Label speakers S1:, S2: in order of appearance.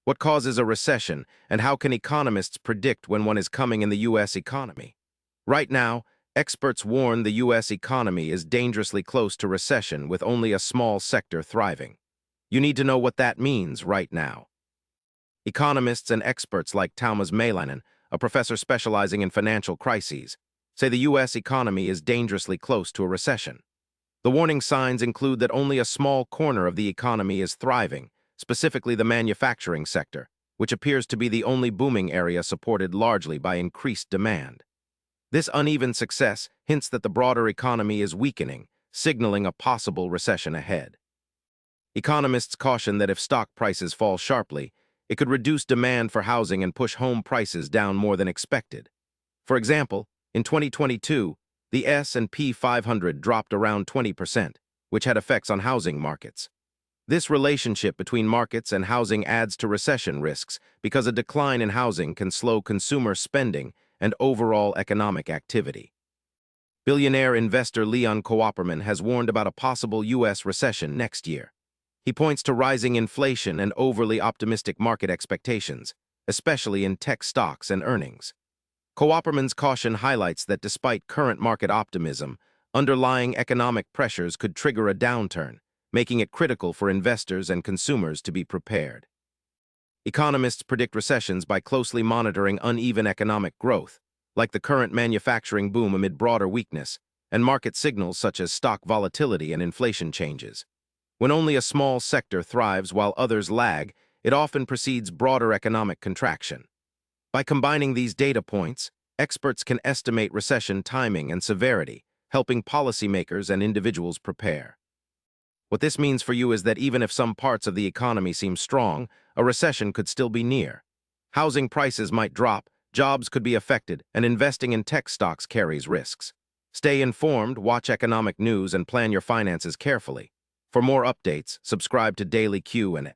S1: What causes a recession, and how can economists predict when one is coming in the U.S. economy? Right now, experts warn the U.S. economy is dangerously close to recession with only a small sector thriving. You need to know what that means right now. Economists and experts like Thomas Melanen, a professor specializing in financial crises, say the U.S. economy is dangerously close to a recession. The warning signs include that only a small corner of the economy is thriving, specifically the manufacturing sector, which appears to be the only booming area supported largely by increased demand. This uneven success hints that the broader economy is weakening, signaling a possible recession ahead. Economists caution that if stock prices fall sharply, it could reduce demand for housing and push home prices down more than expected. For example, in 2022, the S&P 500 dropped around 20%, which had effects on housing markets. This relationship between markets and housing adds to recession risks because a decline in housing can slow consumer spending and overall economic activity. Billionaire investor Leon Cooperman has warned about a possible U.S. recession next year. He points to rising inflation and overly optimistic market expectations, especially in tech stocks and earnings. Cooperman's caution highlights that despite current market optimism, underlying economic pressures could trigger a downturn, making it critical for investors and consumers to be prepared. Economists predict recessions by closely monitoring uneven economic growth, like the current manufacturing boom amid broader weakness, and market signals such as stock volatility and inflation changes. When only a small sector thrives while others lag, it often precedes broader economic contraction. By combining these data points, experts can estimate recession timing and severity, helping policymakers and individuals prepare. What this means for you is that even if some parts of the economy seem strong, a recession could still be near. Housing prices might drop, jobs could be affected, and investing in tech stocks carries risks. Stay informed, watch economic news, and plan your finances carefully. For more updates, subscribe to Daily Q and